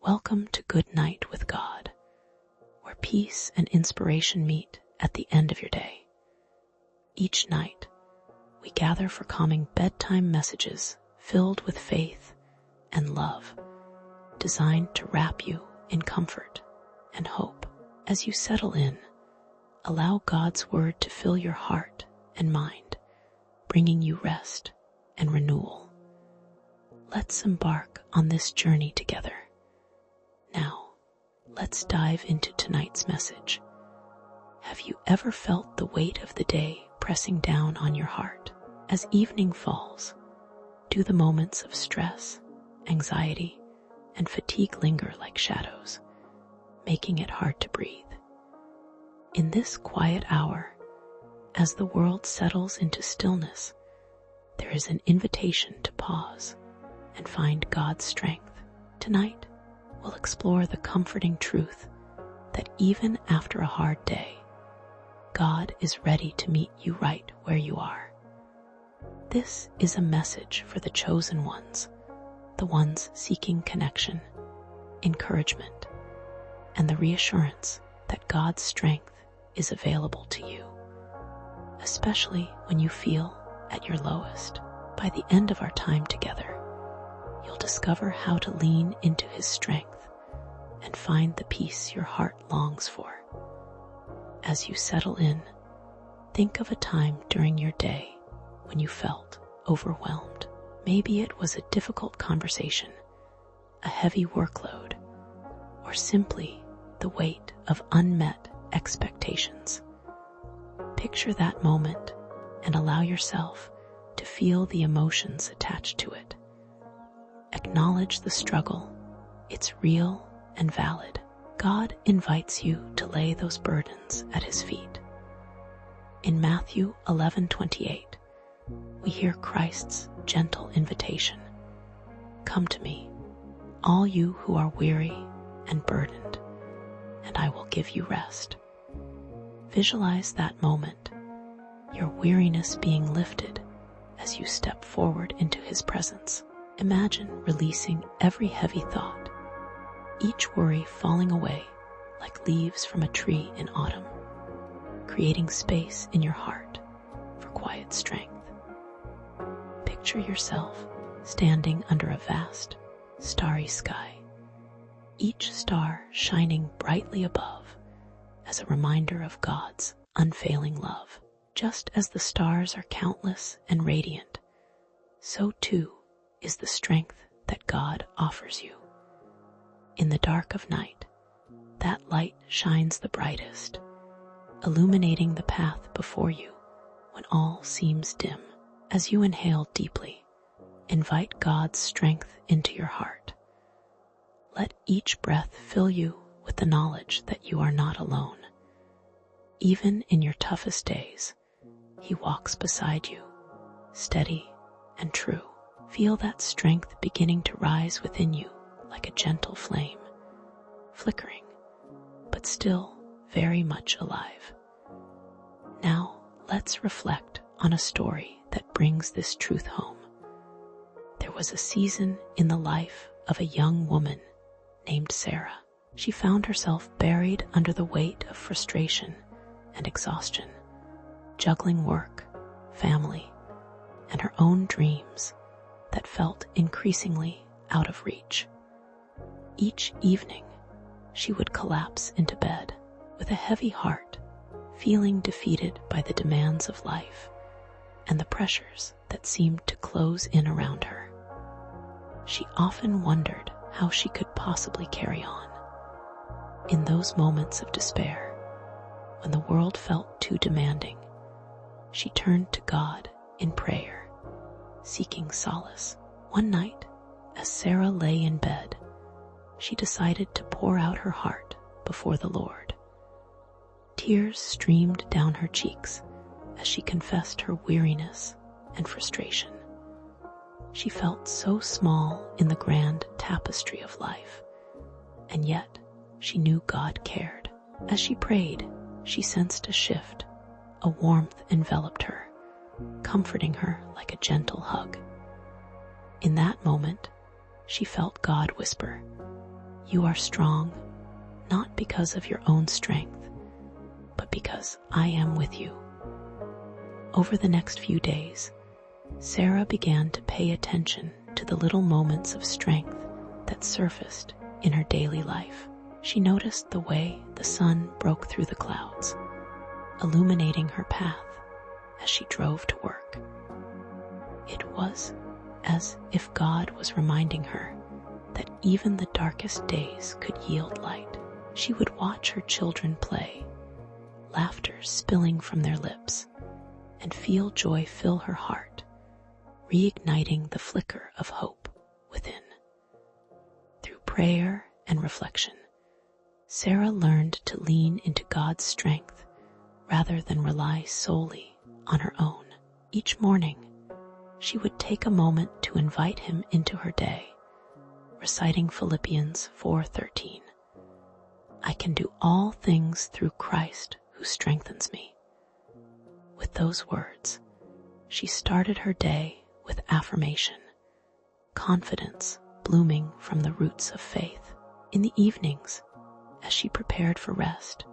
Welcome to Good Night with God, where peace and inspiration meet at the end of your day. Each night, we gather for calming bedtime messages filled with faith and love, designed to wrap you in comfort and hope. As you settle in, allow God's word to fill your heart and mind, bringing you rest and renewal. Let's embark on this journey together. Now, let's dive into tonight's message. Have you ever felt the weight of the day pressing down on your heart? As evening falls, do the moments of stress, anxiety, and fatigue linger like shadows, making it hard to breathe? In this quiet hour, as the world settles into stillness, there is an invitation to pause and find God's strength. Tonight, we'll explore the comforting truth that even after a hard day, God is ready to meet you right where you are. This is a message for the chosen ones, the ones seeking connection, encouragement, and the reassurance that God's strength is available to you, especially when you feel at your lowest. By the end of our time together, you'll discover how to lean into His strength and find the peace your heart longs for. As you settle in, think of a time during your day when you felt overwhelmed. Maybe it was a difficult conversation, a heavy workload, or simply the weight of unmet expectations. Picture that moment and allow yourself to feel the emotions attached to it. Acknowledge the struggle. It's real and valid. God invites you to lay those burdens at His feet. In Matthew 11:28, we hear Christ's gentle invitation. Come to me, all you who are weary and burdened, and I will give you rest. Visualize that moment, your weariness being lifted as you step forward into His presence. Imagine releasing every heavy thought, each worry falling away like leaves from a tree in autumn, creating space in your heart for quiet strength. Picture yourself standing under a vast, starry sky, each star shining brightly above as a reminder of God's unfailing love. Just as the stars are countless and radiant, so too is the strength that God offers you. In the dark of night, that light shines the brightest, illuminating the path before you when all seems dim. As you inhale deeply, invite God's strength into your heart. Let each breath fill you with the knowledge that you are not alone. Even in your toughest days, He walks beside you, steady and true. Feel that strength beginning to rise within you like a gentle flame, flickering, but still very much alive. Now, let's reflect on a story that brings this truth home. There was a season in the life of a young woman named Sarah. She found herself buried under the weight of frustration and exhaustion, juggling work, family, and her own dreams that felt increasingly out of reach. Each evening, she would collapse into bed with a heavy heart, feeling defeated by the demands of life and the pressures that seemed to close in around her. She often wondered how she could possibly carry on. In those moments of despair, when the world felt too demanding, she turned to God in prayer, seeking solace. One night, as Sarah lay in bed, she decided to pour out her heart before the Lord. Tears streamed down her cheeks as she confessed her weariness and frustration. She felt so small in the grand tapestry of life, and yet she knew God cared. As she prayed, she sensed a shift. A warmth enveloped her, comforting her like a gentle hug. In that moment, she felt God whisper, "You are strong, not because of your own strength, but because I am with you." Over the next few days, Sarah began to pay attention to the little moments of strength that surfaced in her daily life. She noticed the way the sun broke through the clouds, illuminating her path as she drove to work. It was as if God was reminding her that even the darkest days could yield light. She would watch her children play, laughter spilling from their lips, and feel joy fill her heart, reigniting the flicker of hope within. Through prayer and reflection, Sarah learned to lean into God's strength rather than rely solely on her own. Each morning, she would take a moment to invite him into her day, reciting Philippians 4:13. "I can do all things through Christ who strengthens me." With those words, she started her day with affirmation, confidence blooming from the roots of faith. In the evenings, as she prepared for rest,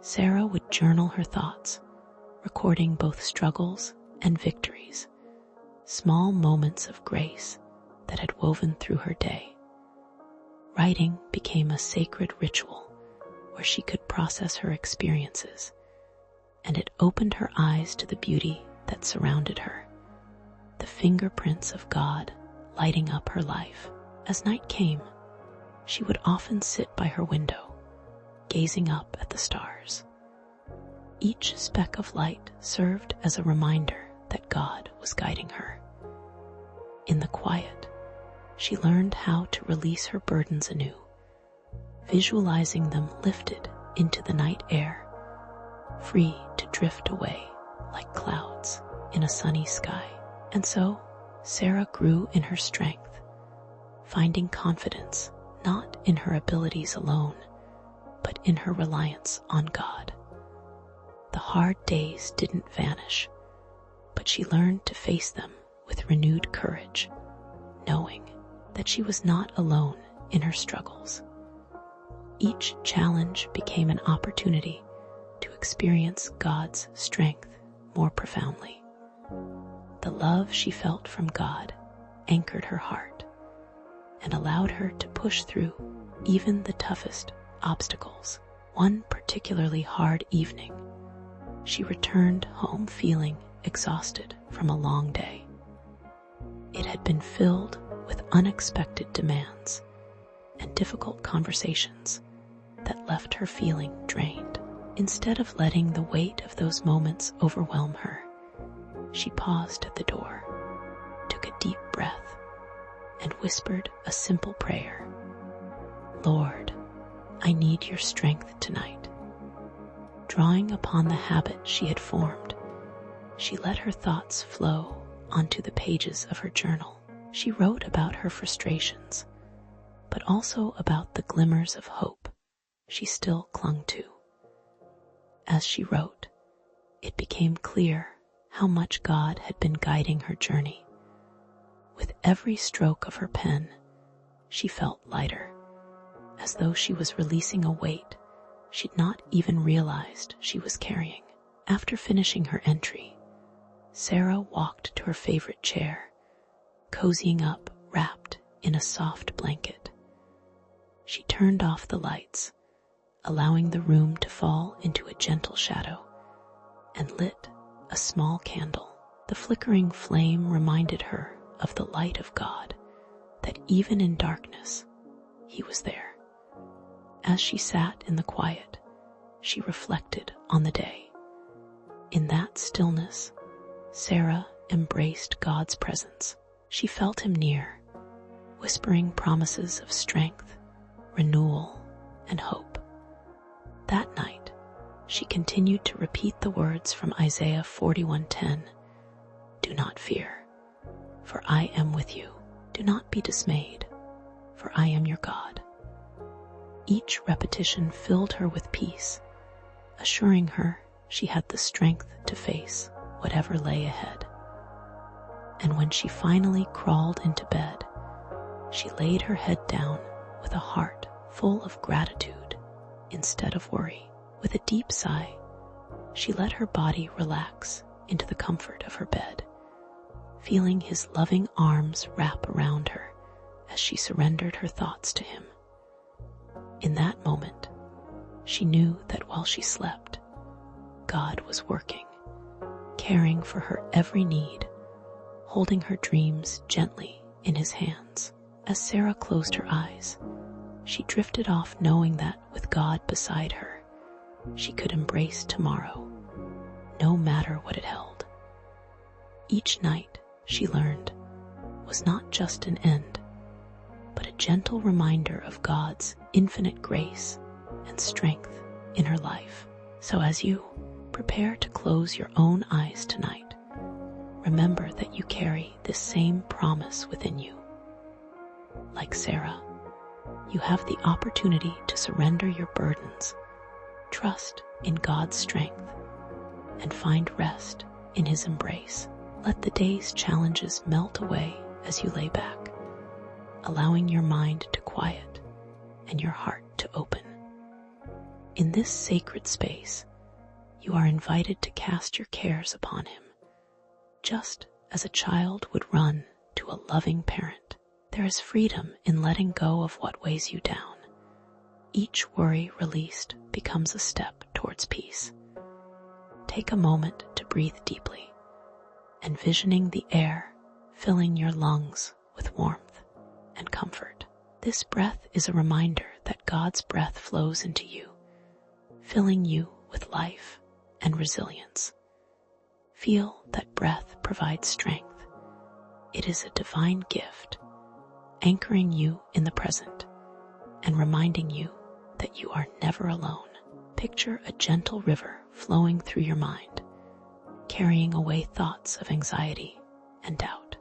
Sarah would journal her thoughts, recording both struggles and victories, small moments of grace that had woven through her day. Writing became a sacred ritual where she could process her experiences, and it opened her eyes to the beauty that surrounded her, the fingerprints of God lighting up her life. As night came, she would often sit by her window, gazing up at the stars. Each speck of light served as a reminder that God was guiding her. In the quiet, she learned how to release her burdens anew, visualizing them lifted into the night air, free to drift away like clouds in a sunny sky. And so, Sarah grew in her strength, finding confidence not in her abilities alone, but in her reliance on God. The hard days didn't vanish, but she learned to face them with renewed courage, knowing that she was not alone in her struggles. Each challenge became an opportunity to experience God's strength more profoundly. The love she felt from God anchored her heart and allowed her to push through even the toughest obstacles. One particularly hard evening, she returned home feeling exhausted from a long day. It had been filled with unexpected demands and difficult conversations that left her feeling drained. Instead of letting the weight of those moments overwhelm her, she paused at the door, took a deep breath, and whispered a simple prayer. "Lord, I need your strength tonight." Drawing upon the habit she had formed, she let her thoughts flow onto the pages of her journal. She wrote about her frustrations, but also about the glimmers of hope she still clung to. As she wrote, it became clear how much God had been guiding her journey. With every stroke of her pen, she felt lighter, as though she was releasing a weight she'd not even realized she was carrying. After finishing her entry, Sarah walked to her favorite chair, cozying up wrapped in a soft blanket. She turned off the lights, allowing the room to fall into a gentle shadow, and lit a small candle. The flickering flame reminded her of the light of God, that even in darkness, He was there. As she sat in the quiet, she reflected on the day. In that stillness, Sarah embraced God's presence. She felt Him near, whispering promises of strength, renewal, and hope. That night, she continued to repeat the words from Isaiah 41:10, "Do not fear, for I am with you. Do not be dismayed, for I am your God." Each repetition filled her with peace, assuring her she had the strength to face whatever lay ahead. And when she finally crawled into bed, she laid her head down with a heart full of gratitude instead of worry. With a deep sigh, she let her body relax into the comfort of her bed, feeling his loving arms wrap around her as she surrendered her thoughts to him. In that moment, she knew that while she slept, God was working, caring for her every need, holding her dreams gently in his hands. As Sarah closed her eyes, she drifted off knowing that with God beside her, she could embrace tomorrow, no matter what it held. Each night, she learned, was not just an end, but a gentle reminder of God's infinite grace and strength in her life. So as you prepare to close your own eyes tonight, remember that you carry this same promise within you. Like Sarah, you have the opportunity to surrender your burdens, trust in God's strength, and find rest in his embrace. Let the day's challenges melt away as you lay back, allowing your mind to quiet and your heart to open. In this sacred space, you are invited to cast your cares upon him, just as a child would run to a loving parent. There is freedom in letting go of what weighs you down. Each worry released becomes a step towards peace. Take a moment to breathe deeply, envisioning the air filling your lungs with warmth and comfort. This breath is a reminder that God's breath flows into you, filling you with life and resilience. Feel that breath provides strength. It is a divine gift, anchoring you in the present and reminding you that you are never alone. Picture a gentle river flowing through your mind, carrying away thoughts of anxiety and doubt.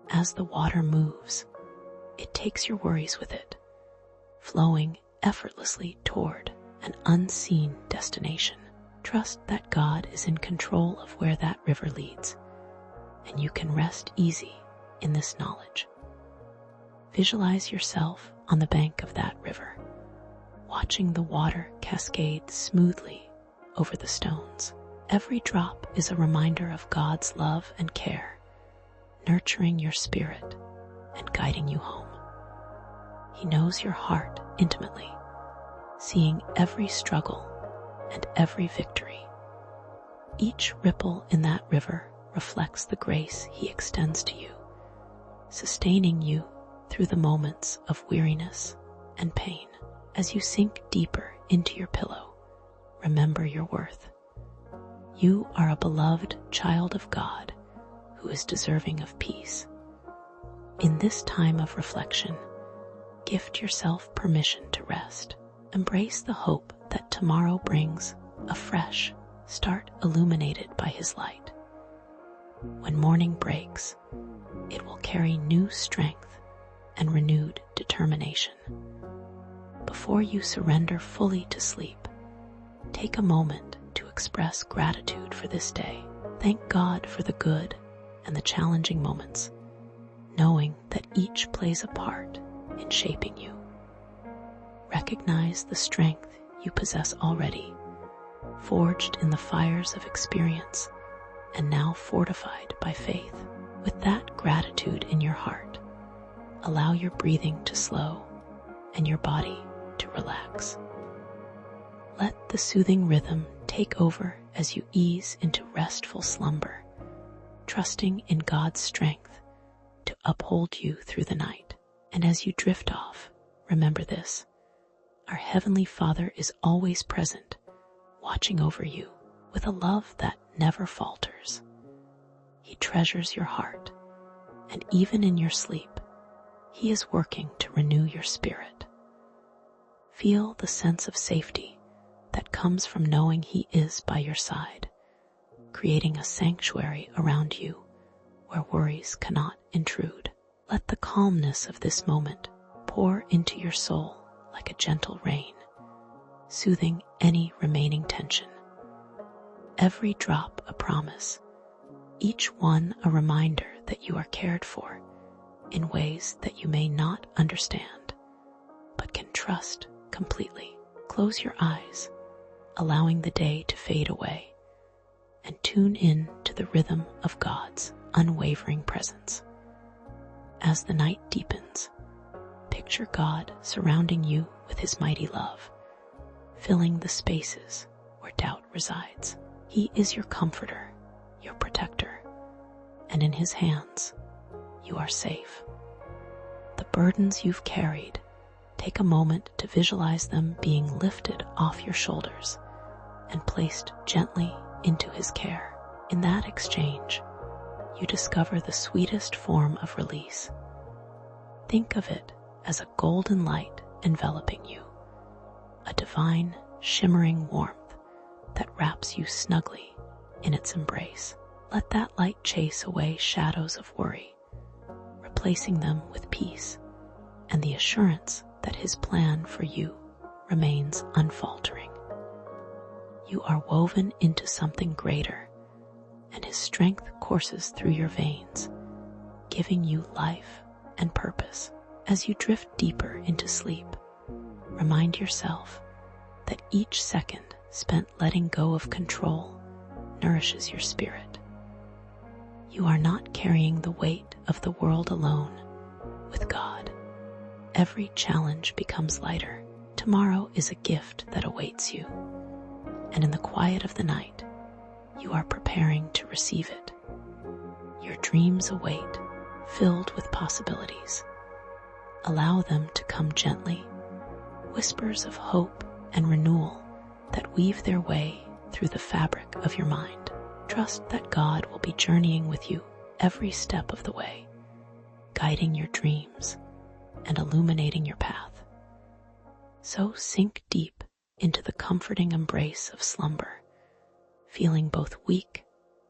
As the water moves, it takes your worries with it, flowing effortlessly toward an unseen destination. Trust that God is in control of where that river leads, and you can rest easy in this knowledge. Visualize yourself on the bank of that river, watching the water cascade smoothly over the stones. Every drop is a reminder of God's love and care, nurturing your spirit and guiding you home. He knows your heart intimately, seeing every struggle and every victory. Each ripple in that river reflects the grace he extends to you, sustaining you through the moments of weariness and pain. As you sink deeper into your pillow, remember your worth. You are a beloved child of God who is deserving of peace. In this time of reflection, gift yourself permission to rest. Embrace the hope that tomorrow brings a fresh start illuminated by his light. When morning breaks, it will carry new strength and renewed determination. Before you surrender fully to sleep, take a moment to express gratitude for this day. Thank God for the good and the challenging moments, knowing that each plays a part in shaping you. Recognize the strength you possess already, forged in the fires of experience and now fortified by faith. With that gratitude in your heart, allow your breathing to slow and your body to relax. Let the soothing rhythm take over as you ease into restful slumber, trusting in God's strength to uphold you through the night. And as you drift off, remember this: our Heavenly Father is always present, watching over you with a love that never falters. He treasures your heart, and even in your sleep, He is working to renew your spirit. Feel the sense of safety that comes from knowing He is by your side, creating a sanctuary around you where worries cannot intrude. Let the calmness of this moment pour into your soul like a gentle rain, soothing any remaining tension. Every drop a promise, each one a reminder that you are cared for in ways that you may not understand. but can trust completely. Close your eyes, allowing the day to fade away, and tune in to the rhythm of God's unwavering presence. As the night deepens, picture God surrounding you with his mighty love, filling the spaces where doubt resides. He is your comforter, your protector, and in his hands, you are safe. The burdens you've carried, take a moment to visualize them being lifted off your shoulders and placed gently into his care. In that exchange, you discover the sweetest form of release. Think of it as a golden light enveloping you, a divine, shimmering warmth that wraps you snugly in its embrace. Let that light chase away shadows of worry, replacing them with peace and the assurance that his plan for you remains unfaltering. You are woven into something greater, and his strength courses through your veins, giving you life and purpose. As you drift deeper into sleep, remind yourself that each second spent letting go of control nourishes your spirit. You are not carrying the weight of the world alone. With God, every challenge becomes lighter. Tomorrow is a gift that awaits you, and in the quiet of the night, you are preparing to receive it. Your dreams await, filled with possibilities. Allow them to come gently, whispers of hope and renewal that weave their way through the fabric of your mind. Trust that God will be journeying with you every step of the way, guiding your dreams and illuminating your path. So sink deep into the comforting embrace of slumber, feeling both weak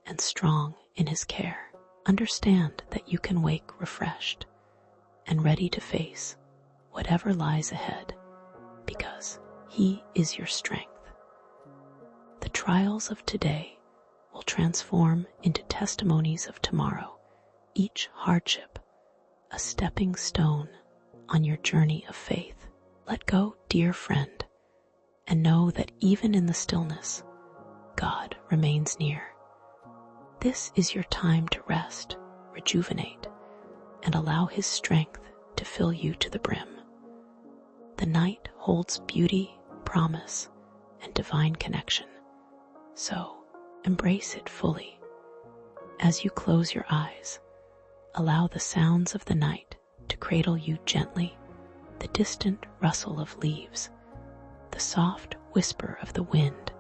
and strong in his care. Understand that you can wake refreshed and ready to face whatever lies ahead, because he is your strength. The trials of today will transform into testimonies of tomorrow, each hardship a stepping stone on your journey of faith. Let go, dear friend, and know that even in the stillness, God remains near. This is your time to rest, rejuvenate, and allow his strength to fill you to the brim. The night holds beauty, promise, and divine connection, so embrace it fully. As you close your eyes, allow the sounds of the night to cradle you gently, the distant rustle of leaves, the soft whisper of the wind,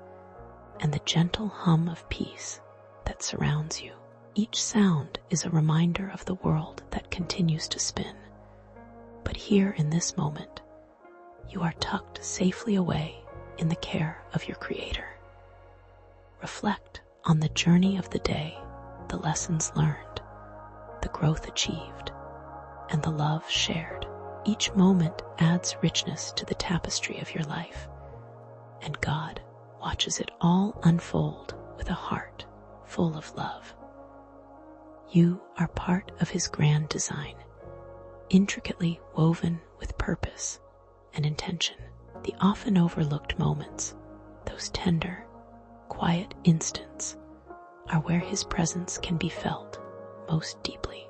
and the gentle hum of peace that surrounds you. Each sound is a reminder of the world that continues to spin. But here in this moment, you are tucked safely away in the care of your Creator. Reflect on the journey of the day, the lessons learned, the growth achieved, and the love shared. Each moment adds richness to the tapestry of your life, and God watches it all unfold with a heart full of love. You are part of his grand design, intricately woven with purpose and intention. The often overlooked moments, those tender, quiet instants, are where his presence can be felt most deeply.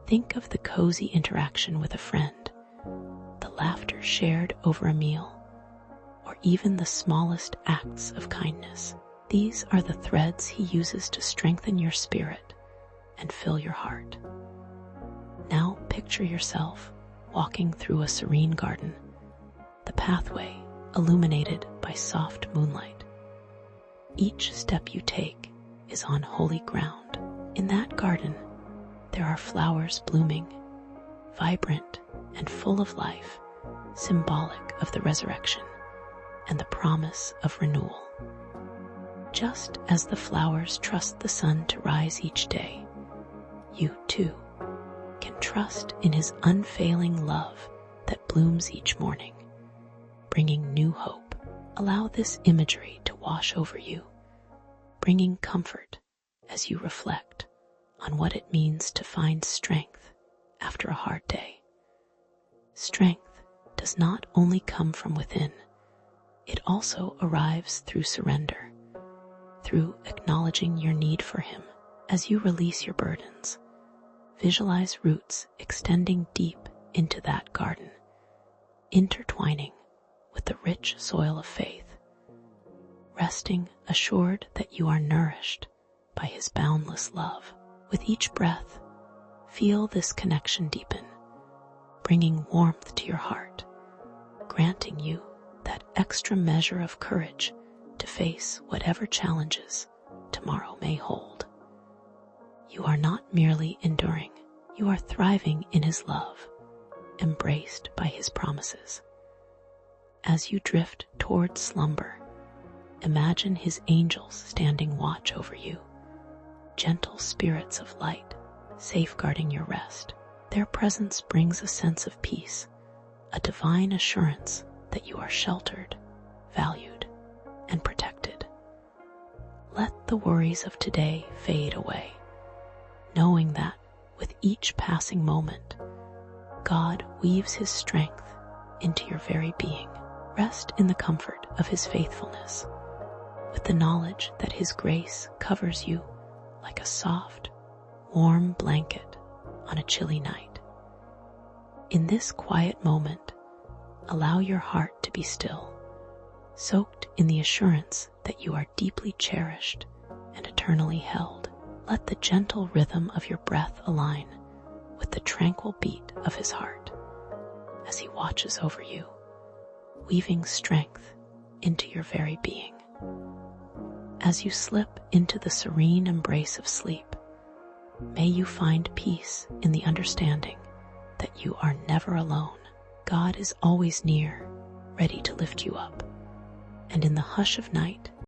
Think of the cozy interaction with a friend, the laughter shared over a meal, or even the smallest acts of kindness. These are the threads he uses to strengthen your spirit and fill your heart. Now picture yourself walking through a serene garden, the pathway illuminated by soft moonlight. Each step you take is on holy ground. In that garden, there are flowers blooming, vibrant and full of life, symbolic of the resurrection and the promise of renewal. Just as the flowers trust the sun to rise each day, you too can trust in his unfailing love that blooms each morning, bringing new hope. Allow this imagery to wash over you, bringing comfort as you reflect on what it means to find strength after a hard day. Strength does not only come from within, it also arrives through surrender, through acknowledging your need for Him. As you release your burdens, visualize roots extending deep into that garden, intertwining with the rich soil of faith, resting assured that you are nourished by His boundless love. With each breath, feel this connection deepen, bringing warmth to your heart, granting you that extra measure of courage to face whatever challenges tomorrow may hold. You are not merely enduring, you are thriving in His love, embraced by His promises. As you drift toward slumber, imagine His angels standing watch over you, gentle spirits of light safeguarding your rest. Their presence brings a sense of peace, a divine assurance that you are sheltered, valued, and protected. Let the worries of today fade away, knowing that with each passing moment, God weaves His strength into your very being. Rest in the comfort of His faithfulness, with the knowledge that His grace covers you like a soft, warm blanket on a chilly night. In this quiet moment, allow your heart to be still, soaked in the assurance that you are deeply cherished and eternally held. Let the gentle rhythm of your breath align with the tranquil beat of His heart as He watches over you, weaving strength into your very being. As you slip into the serene embrace of sleep, may you find peace in the understanding that you are never alone. God is always near, ready to lift you up, and in the hush of night,